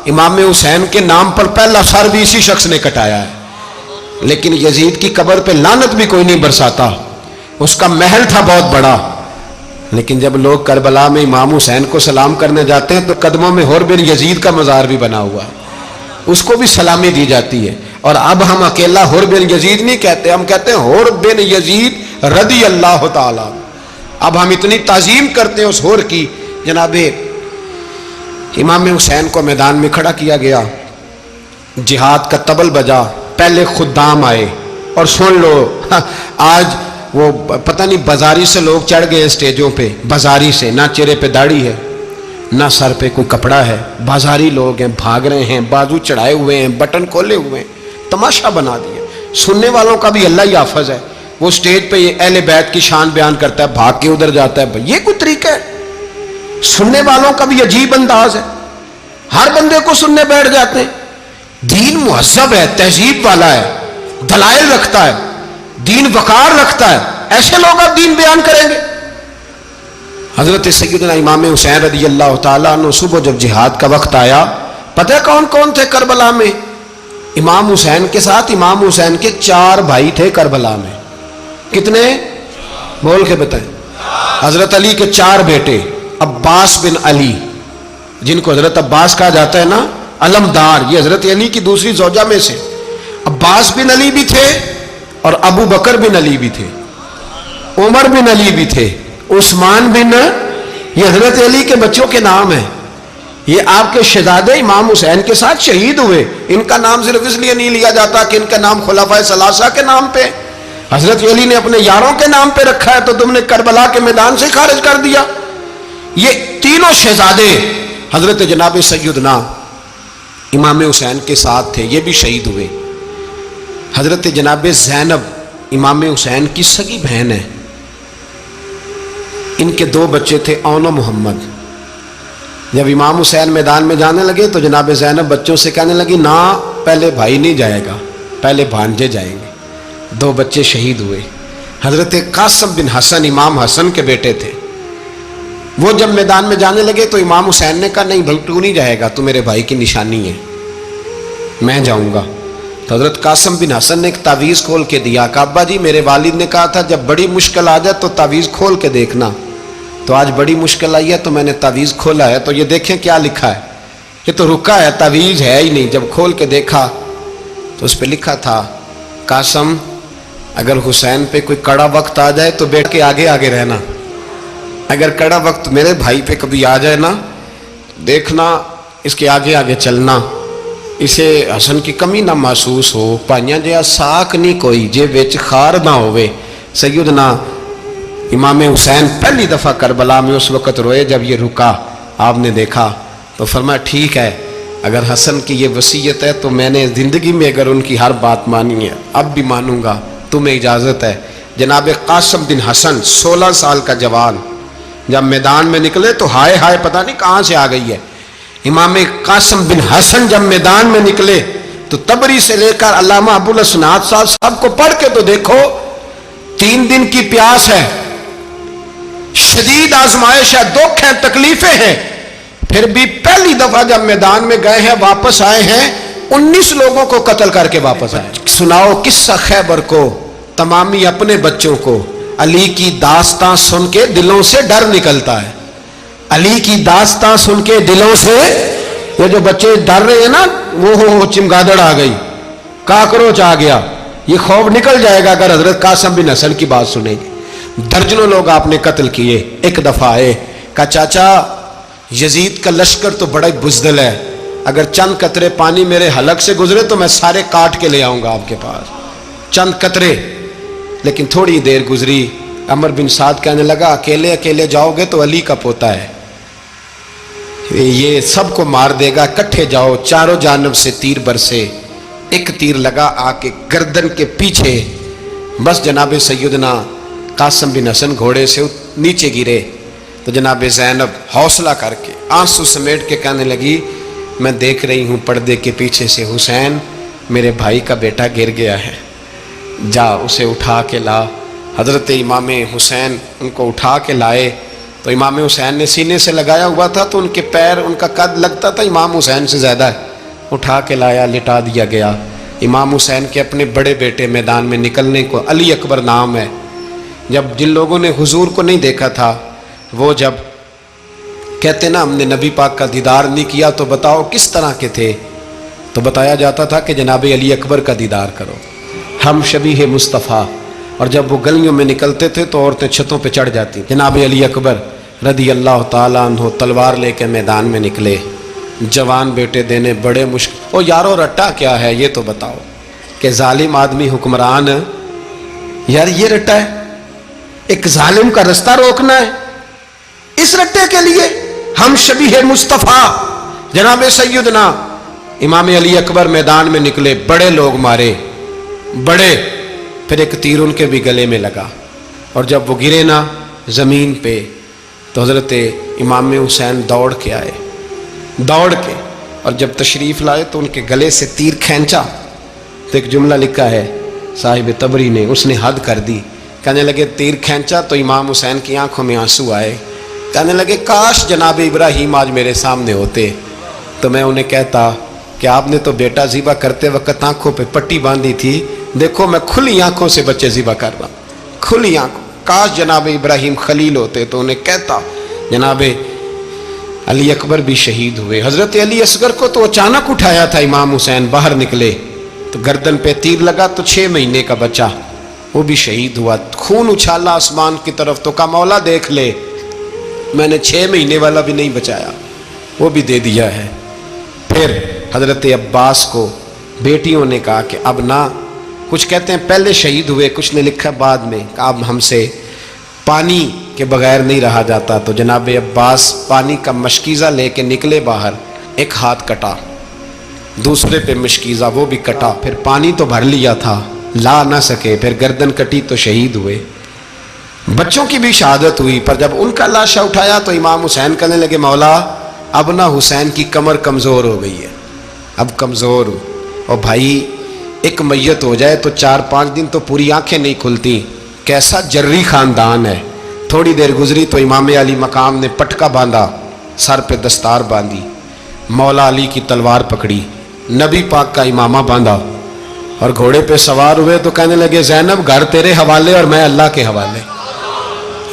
امام حسین کے نام پر پہلا سر بھی اسی شخص نے کٹایا ہے. لیکن یزید کی قبر پہ لعنت بھی کوئی نہیں برساتا. اس کا محل تھا بہت بڑا، لیکن جب لوگ کربلا میں امام حسین کو سلام کرنے جاتے ہیں تو قدموں میں حور بن یزید کا مزار بھی بنا ہوا ہے، اس کو بھی سلامی دی جاتی ہے. اور اب ہم اکیلا حور بن یزید نہیں کہتے، ہم کہتے ہیں حور بن یزید رضی اللہ تعالی. اب ہم اتنی تعظیم کرتے ہیں اس حور کی. جناب امام حسین کو میدان میں کھڑا کیا گیا، جہاد کا طبل بجا، پہلے خدام آئے. اور سن لو آج وہ پتہ نہیں بازاری سے لوگ چڑھ گئے اسٹیجوں پہ، بازاری سے، نہ چہرے پہ داڑھی ہے نہ سر پہ کوئی کپڑا ہے، بازاری لوگ ہیں، بھاگ رہے ہیں، بازو چڑھائے ہوئے ہیں، بٹن کھولے ہوئے ہیں، تماشا بنا دیا. سننے والوں کا بھی اللہ ہی حافظ ہے. وہ سٹیج پہ یہ اہل بیت کی شان بیان کرتا ہے، بھاگ کے ادھر جاتا ہے. یہ کوئی طریقہ ہے؟ سننے والوں کا بھی عجیب انداز ہے، ہر بندے کو سننے بیٹھ جاتے ہیں. دین مہذب ہے، تہذیب والا ہے، دلائل رکھتا ہے، دین وقار رکھتا ہے. ایسے لوگ اب دین بیان کریں گے؟ حضرت سیدنا امام حسین رضی اللہ تعالیٰ عنہ صبح جب جہاد کا وقت آیا، پتہ ہے کون کون تھے کربلا میں؟ امام حسین کے ساتھ امام حسین کے 4 بھائی تھے کربلا میں. کتنے؟ بول کے بتائیں. حضرت علی کے 4 بیٹے، عباس بن علی، جن کو حضرت عباس کہا جاتا ہے نا، علمدار، یہ حضرت علی کی دوسری زوجہ میں سے. عباس بن علی بھی تھے اور ابو بکر بن علی بھی تھے، عمر بن علی بھی تھے، عثمان بن، یہ حضرت علی کے بچوں کے نام ہیں. یہ آپ کے شہزادے امام حسین کے ساتھ شہید ہوئے. ان کا نام صرف اس لیے نہیں لیا جاتا کہ ان کا نام خلفائے ثلاثہ کے نام پہ، حضرت علی نے اپنے یاروں کے نام پہ رکھا ہے تو تم نے کربلا کے میدان سے خارج کر دیا. یہ تینوں شہزادے حضرت جناب سیدنا امام حسین کے ساتھ تھے، یہ بھی شہید ہوئے. حضرت جناب زینب امام حسین کی سگی بہن ہے، ان کے 2 بچے تھے، اون و محمد. جب امام حسین میدان میں جانے لگے تو جناب زینب بچوں سے کہنے لگی، نہ پہلے بھائی نہیں جائے گا، پہلے بھانجے جائیں گے. 2 بچے شہید ہوئے. حضرت قاسم بن حسن امام حسن کے بیٹے تھے. وہ جب میدان میں جانے لگے تو امام حسین نے کہا، نہیں بھائی تو نہیں جائے گا، تو میرے بھائی کی نشانی ہے، میں جاؤں گا. تو حضرت قاسم بن حسن نے ایک تعویذ کھول کے دیا کہ ابا جی میرے والد نے کہا تھا جب بڑی مشکل آ جائے تو تعویذ کھول کے دیکھنا. تو آج بڑی مشکل آئی ہے تو میں نے تعویذ کھولا ہے، تو یہ دیکھیں کیا لکھا ہے. یہ تو رکا ہے، تعویذ ہے ہی نہیں. جب کھول کے دیکھا تو اس پہ لکھا تھا، قاسم اگر حسین پہ کوئی کڑا وقت آ جائے تو بیٹھ کے آگے آگے رہنا، اگر کڑا وقت میرے بھائی پہ کبھی آ جائے نا، دیکھنا اس کے آگے آگے چلنا، اسے حسن کی کمی نہ محسوس ہو. پائیاں جہاں ساک نہیں کوئی جے وچ خار نہ ہوئے. سیدنا امام حسین پہلی دفعہ کربلا میں اس وقت روئے جب یہ رکا. آپ نے دیکھا تو فرمایا ٹھیک ہے، اگر حسن کی یہ وصیت ہے تو میں نے زندگی میں اگر ان کی ہر بات مانی ہے اب بھی مانوں گا، تمہیں اجازت ہے. جناب قاسم بن حسن 16 سال کا جوان جب میدان میں نکلے تو ہائے ہائے پتہ نہیں کہاں سے آ گئی ہے. امام قاسم بن حسن جب میدان میں نکلے تو تبری سے لے کر علامہ ابو الاسناد صاحب سب کو پڑھ کے تو دیکھو، 3 دن کی پیاس ہے، شدید آزمائش ہے، دکھ ہے، تکلیفیں ہیں، پھر بھی پہلی دفعہ جب میدان میں گئے ہیں واپس آئے ہیں 19 لوگوں کو قتل کر کے واپس آئے. سناؤ قصہ خیبر کو، تمامی اپنے بچوں کو. علی کی داستان سن کے دلوں سے ڈر نکلتا ہے. علی کی داستان سن کے دلوں سے، یہ جو بچے ڈر رہے ہیں نا، وہ چمگادڑ آ گئی، کاکروچ آ گیا، یہ خوف نکل جائے گا اگر حضرت قاسم بن حسن کی بات سنیں گے. درجنوں لوگ آپ نے قتل کیے. ایک دفعہ آئے، کہا چاچا یزید کا لشکر تو بڑا ہی بزدل ہے، اگر چند قطرے پانی میرے حلق سے گزرے تو میں سارے کاٹ کے لے آؤں گا آپ کے پاس، چند قطرے. لیکن تھوڑی دیر گزری، عمر بن سعد کہنے لگا اکیلے اکیلے جاؤ گے تو علی کا پوتا ہے، یہ سب کو مار دے گا، کٹھے جاؤ. چاروں جانب سے تیر برسے، ایک تیر لگا آ کے گردن کے پیچھے، بس جناب سیدنا قاسم بن حسن گھوڑے سے نیچے گرے. تو جناب زینب حوصلہ کر کے آنسو سمیٹ کے کہنے لگی میں دیکھ رہی ہوں پردے کے پیچھے سے حسین میرے بھائی کا بیٹا گر گیا ہے، جا اسے اٹھا کے لا. حضرت امام حسین ان کو اٹھا کے لائے تو امام حسین نے سینے سے لگایا ہوا تھا تو ان کے پیر، ان کا قد لگتا تھا امام حسین سے زیادہ ہے، اٹھا کے لایا، لٹا دیا گیا۔ امام حسین کے اپنے بڑے بیٹے میدان میں نکلنے کو، علی اکبر نام ہے، جب جن لوگوں نے حضور کو نہیں دیکھا تھا وہ جب کہتے نا ہم نے نبی پاک کا دیدار نہیں کیا تو بتاؤ کس طرح کے تھے، تو بتایا جاتا تھا کہ جناب علی اکبر کا دیدار کرو، ہم شبیہ مصطفیٰ۔ اور جب وہ گلیوں میں نکلتے تھے تو عورتیں چھتوں پہ چڑھ جاتی۔ جناب علی اکبر رضی اللہ تعالیٰ عنہ تلوار لے کے میدان میں نکلے، جوان بیٹے دینے بڑے مشکل۔ او یارو رٹا کیا ہے یہ تو بتاؤ، کہ ظالم آدمی حکمران، یار یہ رٹا ہے، ایک ظالم کا رستہ روکنا ہے، اس رٹے کے لیے ہم شبیہ مصطفیٰ۔ جناب سیدنا امام علی اکبر میدان میں نکلے، بڑے لوگ مارے، بڑے، پھر ایک تیر ان کے بھی گلے میں لگا، اور جب وہ گرے نا زمین پہ تو حضرت امام حسین دوڑ کے آئے، دوڑ کے، اور جب تشریف لائے تو ان کے گلے سے تیر کھینچا تو ایک جملہ لکھا ہے صاحب تبری نے، اس نے حد کر دی، کہنے لگے تیر کھینچا تو امام حسین کی آنکھوں میں آنسو آئے، کہنے لگے کاش جناب ابراہیم آج میرے سامنے ہوتے تو میں انہیں کہتا کہ آپ نے تو بیٹا ذبح کرتے وقت آنکھوں پہ پٹی باندھی تھی، دیکھو میں کھلی آنکھوں سے بچے ذبح کر رہا ہوں، کھلی آنکھوں، کاش جناب ابراہیم خلیل ہوتے تو انہیں کہتا۔ جناب علی اکبر بھی شہید ہوئے۔ حضرت علی اصغر کو تو اچانک اٹھایا تھا امام حسین، باہر نکلے تو گردن پہ تیر لگا تو 6 مہینے کا بچہ وہ بھی شہید ہوا، خون اچھالا آسمان کی طرف تو کہا مولا دیکھ لے میں نے 6 مہینے والا بھی نہیں بچایا، وہ بھی دے دیا ہے۔ پھر حضرت عباس کو بیٹیوں نے کہا کہ اب نہ، کچھ کہتے ہیں پہلے شہید ہوئے، کچھ نے لکھا بعد میں، کہ اب ہم سے پانی کے بغیر نہیں رہا جاتا، تو جناب عباس پانی کا مشکیزہ لے کے نکلے باہر، ایک ہاتھ کٹا، دوسرے پہ مشکیزہ وہ بھی کٹا، پھر پانی تو بھر لیا تھا لا نہ سکے، پھر گردن کٹی تو شہید ہوئے۔ بچوں کی بھی شہادت ہوئی، پر جب ان کا لاشا اٹھایا تو امام حسین کہنے لگے مولا اب نہ حسین کی کمر کمزور ہو گئی ہے، اب کمزور ہو، اور بھائی ایک میت ہو جائے تو 4-5 دن تو پوری آنکھیں نہیں کھلتی، کیسا جری خاندان ہے۔ تھوڑی دیر گزری تو امام علی مقام نے پٹکا باندھا، سر پہ دستار باندھی، مولا علی کی تلوار پکڑی، نبی پاک کا امامہ باندھا اور گھوڑے پہ سوار ہوئے تو کہنے لگے زینب گھر تیرے حوالے اور میں اللہ کے حوالے،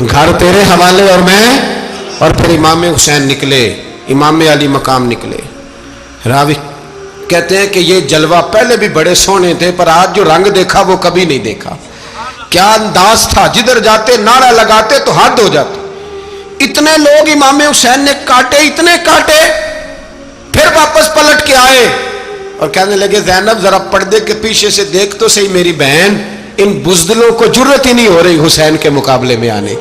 گھر تیرے حوالے اور میں، اور پھر امام حسین نکلے، امام علی مقام نکلے۔ راوی کہتے ہیں کہ یہ جلوہ پہلے بھی بڑے سونے تھے پر آج جو رنگ دیکھا وہ کبھی نہیں دیکھا، کیا انداز تھا، جدھر جاتے نعرہ لگاتے تو حد ہو جاتے، اتنے لوگ امام حسین نے کاٹے، اتنے کاٹے، پھر واپس پلٹ کے آئے اور کہنے لگے زینب ذرا پردے کے پیچھے سے دیکھ تو صحیح میری بہن، ان بزدلوں کو جرت ہی نہیں ہو رہی حسین کے مقابلے میں آنے،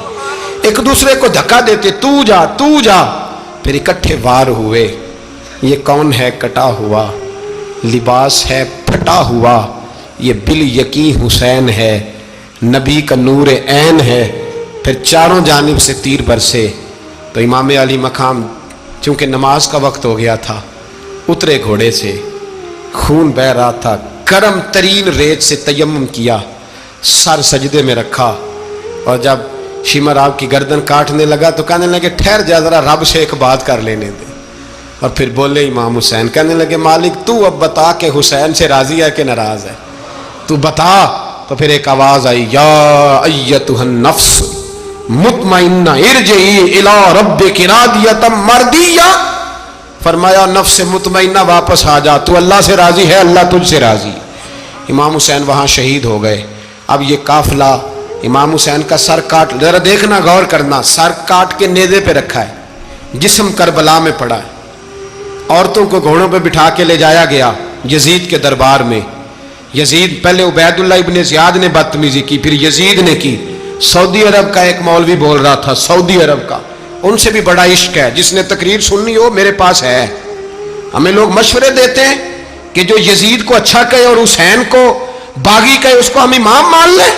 ایک دوسرے کو دھکا دیتے، تو جا تو جا، پھر اکٹھے وار ہوئے۔ یہ کون ہے کٹا ہوا، لباس ہے پھٹا ہوا، یہ بال یقین حسین ہے، نبی کا نور عین ہے۔ پھر چاروں جانب سے تیر برسے تو امام علی مقام چونکہ نماز کا وقت ہو گیا تھا، اترے گھوڑے سے، خون بہ رہا تھا، گرم ترین ریت سے تیمم کیا، سر سجدے میں رکھا، اور جب شمر آپ کی گردن کاٹنے لگا تو کہنے لگے ٹھہر جا ذرا رب سے ایک بات کر لینے دے، اور پھر بولے امام حسین، کہنے لگے مالک تو اب بتا کہ حسین سے راضی ہے کہ ناراض ہے، تو بتا۔ تو پھر ایک آواز آئی، یا ایتھا النفس مطمئنہ ارجعی الی ربک راضیۃ مرضیہ، فرمایا نفس مطمئنہ واپس آ جا، تو اللہ سے راضی ہے، اللہ تجھ سے راضی۔ امام حسین وہاں شہید ہو گئے۔ اب یہ قافلہ امام حسین کا سر کاٹ، ذرا دیکھنا غور کرنا، سر کاٹ کے نیزے پہ رکھا ہے، جسم کربلا میں پڑا ہے، عورتوں کو گھوڑوں پہ بٹھا کے لے جایا گیا یزید کے دربار میں۔ یزید پہلے عبید اللہ ابن زیاد نے بدتمیزی کی، پھر یزید نے کی۔ سعودی عرب کا ایک مولوی بول رہا تھا، سعودی عرب کا، ان سے بھی بڑا عشق ہے، جس نے تقریر سننی ہو میرے پاس ہے۔ ہمیں لوگ مشورے دیتے ہیں کہ جو یزید کو اچھا کہے اور حسین کو باغی کہے اس کو ہم امام مان لیں،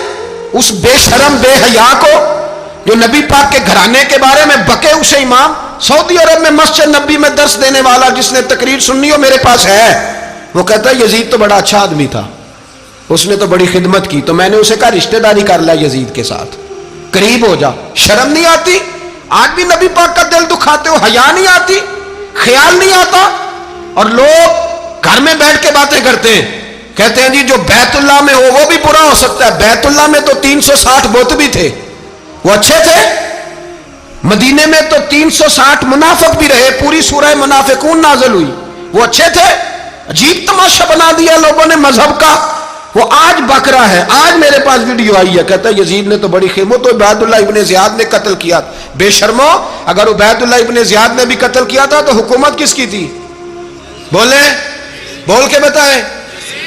اس بے شرم بے حیا کو جو نبی پاک کے گھرانے کے بارے میں بکے اسے امام۔ سعودی عرب میں مسجد نبی میں درس دینے والا جس نے تقریر سننی ہو میرے پاس ہے، وہ کہتا ہے یزید تو بڑا اچھا آدمی تھا، اس نے تو بڑی خدمت کی، تو میں نے اسے کہا رشتہ داری کر لیا یزید کے ساتھ، قریب ہو جا، شرم نہیں آتی؟ آج بھی نبی پاک کا دل دکھاتے ہو، حیا نہیں آتی، خیال نہیں آتا؟ اور لوگ گھر میں بیٹھ کے باتیں کرتے ہیں، کہتے ہیں جی جو بیت اللہ میں ہو وہ بھی برا ہو سکتا ہے۔ بیت اللہ میں تو 360 بت بھی تھے، وہ اچھے تھے۔ مدینے میں تو 360 منافق بھی رہے، پوری سورہ منافقون نازل ہوئی، وہ اچھے تھے۔ عجیب تماشا بنا دیا لوگوں نے مذہب کا۔ وہ آج بک رہا ہے، آج میرے پاس ویڈیو آئی ہے، کہتا ہے یزید نے تو بڑی خدمت، تو عبید اللہ ابن زیاد نے قتل کیا۔ بے شرمو، اگر عبید اللہ ابن زیاد نے بھی قتل کیا تھا تو حکومت کس کی تھی؟ بولیں، بول کے بتائیں۔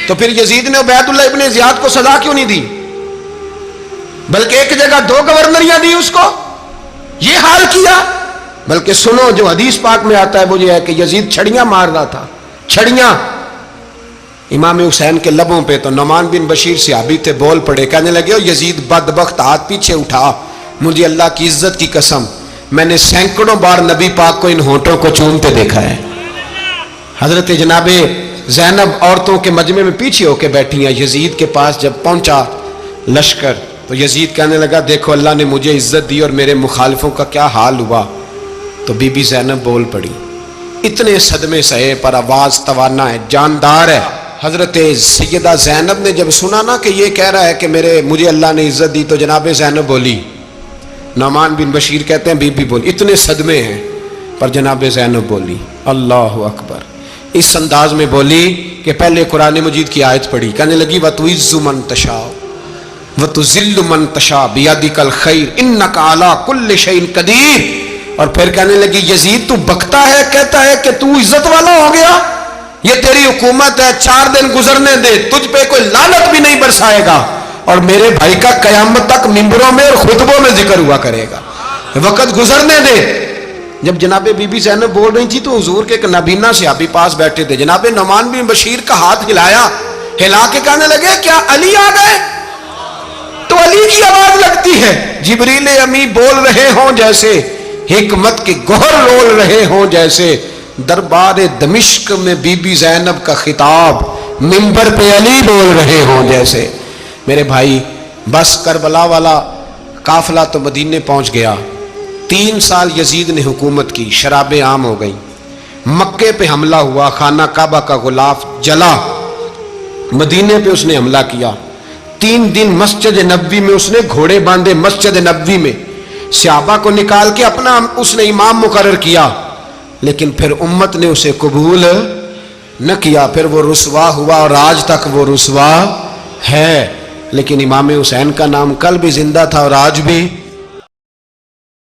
تو پھر یزید نے عبید اللہ ابن زیاد کو سزا کیوں نہیں دی، بلکہ ایک جگہ 2 گورنریاں دی اس کو، یہ حال کیا؟ بلکہ سنو جو حدیث پاک میں آتا ہے وہ یہ ہے کہ یزید چھڑیاں مار رہا تھا، چھڑیاں امام حسین کے لبوں پہ۔ تو نعمان بن بشیر صحابی تھے، بول پڑے، کہنے لگے یزید بدبخت، ہاتھ پیچھے اٹھا، مجھے اللہ کی عزت کی قسم میں نے سینکڑوں بار نبی پاک کو ان ہونٹوں کو چومتے دیکھا ہے۔ حضرت جناب زینب عورتوں کے مجمع میں پیچھے ہو کے بیٹھی ہیں، یزید کے پاس جب پہنچا لشکر تو یزید کہنے لگا دیکھو اللہ نے مجھے عزت دی اور میرے مخالفوں کا کیا حال ہوا۔ تو بی بی زینب بول پڑی، اتنے صدمے سہے پر آواز توانا ہے، جاندار ہے۔ حضرت سیدہ زینب نے جب سنا نا کہ یہ کہہ رہا ہے کہ مجھے اللہ نے عزت دی، تو جناب زینب بولی، نعمان بن بشیر کہتے ہیں بی بی بولی، اتنے صدمے ہیں پر جناب زینب بولی اللہ اکبر، اس انداز میں بولی کہ پہلے قرآن مجید کی آیت پڑھی، کہنے لگی وَتُعِزُّ مَن تَشَاءُ وَتُذِلُّ مَن تَشَاءُ بِيَدِكَ الْخَيْرُ إِنَّكَ عَلَىٰ كُلِّ شَيْءٍ قَدِيرٌ۔ اور پھر کہنے لگی یزید تو بکتا ہے، کہتا ہے کہ تو عزت والا ہو گیا، یہ تیری حکومت ہے، 4 دن گزرنے دے، تجھ پہ کوئی لعنت بھی نہیں برسائے گا، اور میرے بھائی کا قیامت تک ممبروں میں اور خطبوں میں ذکر ہوا کرے گا، وقت گزرنے دے۔ جب جناب بی بی زینب بول رہی تھی تو حضور کے ایک نابینا صحابی پاس بیٹھے تھے، جناب نعمان بن بشیر کا ہاتھ ہلایا، ہلا کے کہنے لگے کیا علی آ گئے؟ تو علی کی آواز لگتی ہے، جبریل امی بول رہے ہوں جیسے، حکمت کے گوہر رول رہے ہوں جیسے، دربار دمشق میں بی بی زینب کا خطاب، منبر پہ علی بول رہے ہوں جیسے۔ میرے بھائی بس کربلا والا قافلہ تو مدینے پہنچ گیا، 3 سال یزید نے حکومت کی، شرابیں عام ہو گئی، مکے پہ حملہ ہوا، خانہ کعبہ کا غلاف جلا، مدینے پہ اس نے حملہ کیا، 3 دن مسجد نبوی میں اس نے گھوڑے باندھے، مسجد نبوی میں صحابہ کو نکال کے اپنا اس نے امام مقرر کیا، لیکن پھر امت نے اسے قبول نہ کیا، پھر وہ رسوا ہوا اور آج تک وہ رسوا ہے۔ لیکن امام حسین کا نام کل بھی زندہ تھا اور آج بھی